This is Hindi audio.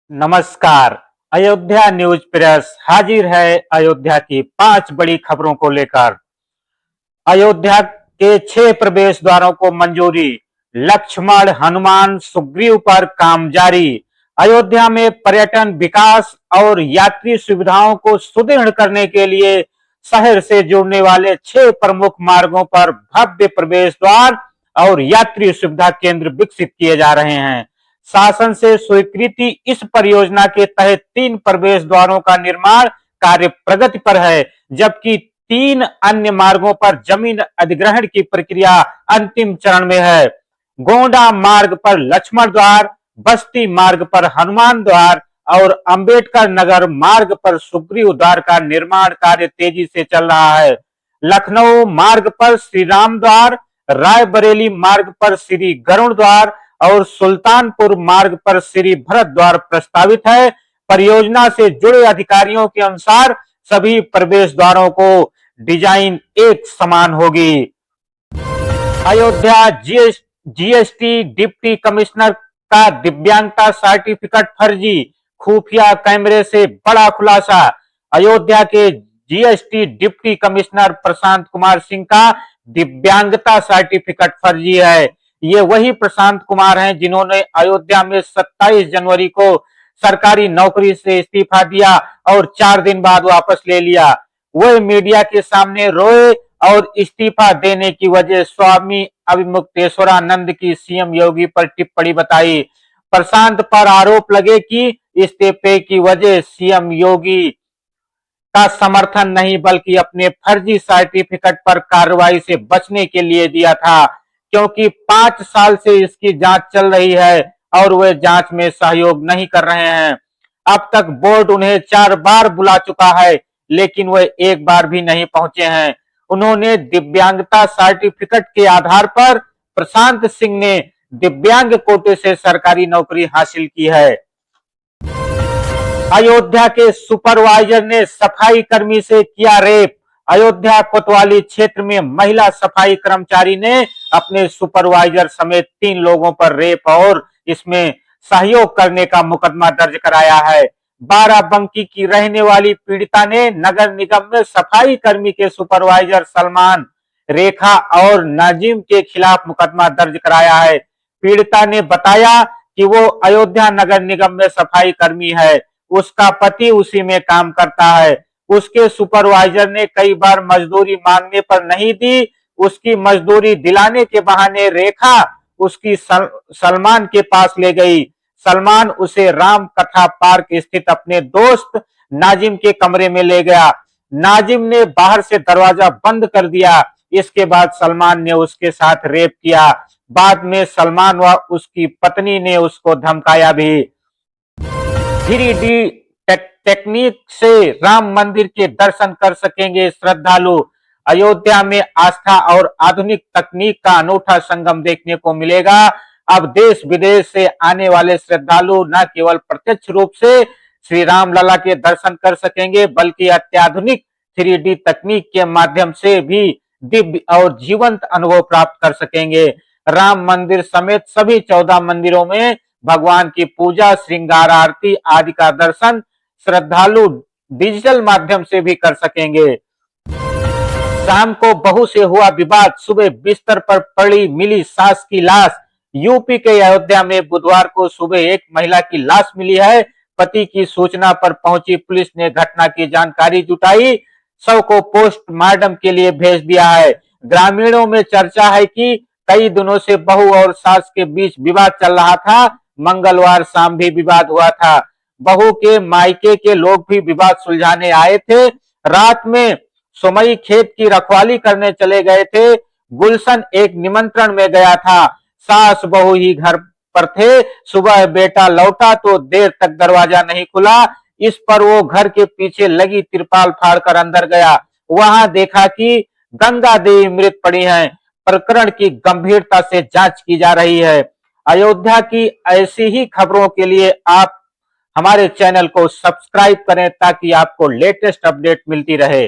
नमस्कार। अयोध्या न्यूज प्रेस हाजिर है अयोध्या की 5 बड़ी खबरों को लेकर। अयोध्या के 6 प्रवेश द्वारों को मंजूरी, लक्ष्मण हनुमान सुग्रीव पर काम जारी। अयोध्या में पर्यटन विकास और यात्री सुविधाओं को सुदृढ़ करने के लिए शहर से जुड़ने वाले 6 प्रमुख मार्गों पर भव्य प्रवेश द्वार और यात्री सुविधा केंद्र विकसित किए जा रहे हैं। शासन से स्वीकृति इस परियोजना के तहत 3 प्रवेश द्वारों का निर्माण कार्य प्रगति पर है, जबकि 3 अन्य मार्गों पर जमीन अधिग्रहण की प्रक्रिया अंतिम चरण में है। गोंडा मार्ग पर लक्ष्मण द्वार, बस्ती मार्ग पर हनुमान द्वार और अंबेडकर नगर मार्ग पर सुग्रीव द्वार का निर्माण कार्य तेजी से चल रहा है। लखनऊ मार्ग पर श्री राम द्वार, रायबरेली मार्ग पर श्री गरुड़ द्वार और सुल्तानपुर मार्ग पर श्री भरत द्वार प्रस्तावित है। परियोजना से जुड़े अधिकारियों के अनुसार सभी प्रवेश द्वारों को डिजाइन एक समान होगी। अयोध्या जीएसटी डिप्टी कमिश्नर का दिव्यांगता सर्टिफिकेट फर्जी, खुफिया कैमरे से बड़ा खुलासा। अयोध्या के GST deputy commissioner Prashant Kumar Singh का दिव्यांगता सर्टिफिकेट फर्जी है। ये वही प्रशांत कुमार हैं जिन्होंने अयोध्या में 27 जनवरी को सरकारी नौकरी से इस्तीफा दिया और 4 दिन बाद वापस ले लिया। वह मीडिया के सामने रोए और इस्तीफा देने की वजह स्वामी अभिमुक्तेश्वरानंद की सीएम योगी पर टिप्पणी बताई। प्रशांत पर आरोप लगे कि इस्तीफे की वजह सीएम योगी का समर्थन नहीं बल्कि अपने फर्जी सर्टिफिकेट पर कार्रवाई से बचने के लिए दिया था, क्योंकि 5 साल से इसकी जांच चल रही है और वे जांच में सहयोग नहीं कर रहे हैं। अब तक बोर्ड उन्हें 4 बार बुला चुका है, लेकिन वे एक बार भी नहीं पहुंचे हैं। उन्होंने दिव्यांगता सर्टिफिकेट के आधार पर प्रशांत सिंह ने दिव्यांग कोटे से सरकारी नौकरी हासिल की है। अयोध्या के सुपरवाइजर ने सफाई कर्मी से किया रेप। अयोध्या कोतवाली क्षेत्र में महिला सफाई कर्मचारी ने अपने सुपरवाइजर समेत 3 लोगों पर रेप और इसमें सहयोग करने का मुकदमा दर्ज कराया है। बाराबंकी की रहने वाली पीड़िता ने नगर निगम में सफाई कर्मी के सुपरवाइजर सलमान, रेखा और नाजिम के खिलाफ मुकदमा दर्ज कराया है। पीड़िता ने बताया कि वो अयोध्या नगर निगम में सफाई कर्मी है, उसका पति उसी में काम करता है। उसके सुपरवाइजर ने कई बार मजदूरी मांगने पर नहीं दी। उसकी मजदूरी दिलाने के बहाने रेखा उसकी सलमान के पास ले गई। सलमान उसे राम कथा पार्क स्थित अपने दोस्त नाजिम के कमरे में ले गया। नाजिम ने बाहर से दरवाजा बंद कर दिया। इसके बाद सलमान ने उसके साथ रेप किया। बाद में सलमान व उसकी पत्नी ने उसको धमकाया भी। 3D टेक्निक से राम मंदिर के दर्शन कर सकेंगे श्रद्धालु। अयोध्या में आस्था और आधुनिक तकनीक का अनूठा संगम देखने को मिलेगा। अब देश विदेश से आने वाले श्रद्धालु न केवल प्रत्यक्ष रूप से श्री राम लला के दर्शन कर सकेंगे, बल्कि अत्याधुनिक 3D तकनीक के माध्यम से भी दिव्य और जीवंत अनुभव प्राप्त कर सकेंगे। राम मंदिर समेत सभी 14 मंदिरों में भगवान की पूजा, श्रृंगार आरती आदि का दर्शन श्रद्धालु डिजिटल माध्यम से भी कर सकेंगे। शाम को बहू से हुआ विवाद, सुबह बिस्तर पर पड़ी मिली सास की लाश। यूपी के अयोध्या में बुधवार को सुबह एक महिला की लाश मिली है। पति की सूचना पर पहुंची पुलिस ने घटना की जानकारी जुटाई, शव को पोस्टमार्टम के लिए भेज दिया है। ग्रामीणों में चर्चा है कि कई दिनों से बहू और सास के बीच विवाद चल रहा था। मंगलवार शाम भी विवाद हुआ था। बहू के मायके के लोग भी विवाद सुलझाने आए थे। रात में सोमई खेत की रखवाली करने चले गए थे। गुलशन एक निमंत्रण में गया था। सास बहू ही घर पर थे। सुबह बेटा लौटा तो देर तक दरवाजा नहीं खुला। इस पर वो घर के पीछे लगी तिरपाल फाड़कर अंदर गया। वहां देखा कि गंगा देवी मृत पड़ी हैं। प्रकरण की गंभीरता से जांच की जा रही है। अयोध्या की ऐसी ही खबरों के लिए आप हमारे चैनल को सब्सक्राइब करें ताकि आपको लेटेस्ट अपडेट मिलती रहे।